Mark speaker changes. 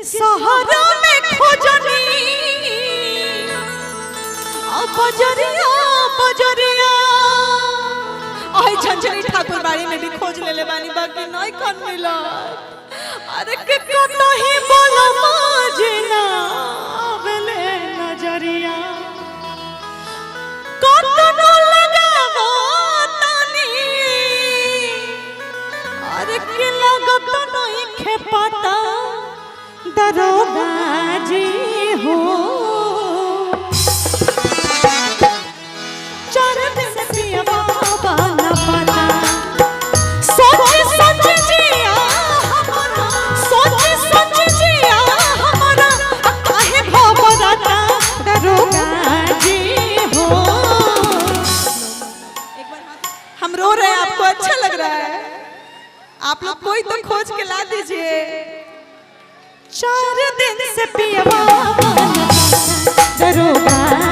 Speaker 1: सहारा में खोजनी बजरिया बजरिया ओए झंझरी ठाकुर बाड़ी में भी खोज ले बानी बाकी नहीं कौन मिला। अरे के कतही बोलो मजना आवेले नजरिया कतनो लगावो तनी अरे के लागत नहीं खे पता दरोगा जी हो चार दिन पिया बाबा न पता सोच सोच जिया हमारा सोच सोच जिया हमारा काहे भवरता दरोगा जी हो। एक बार हम रो रहे हैं, आपको अच्छा लग रहा है? आप लोग कोई तो खोज के ला दीजिए। चार दिन से पिया बाबा न पता दरोगा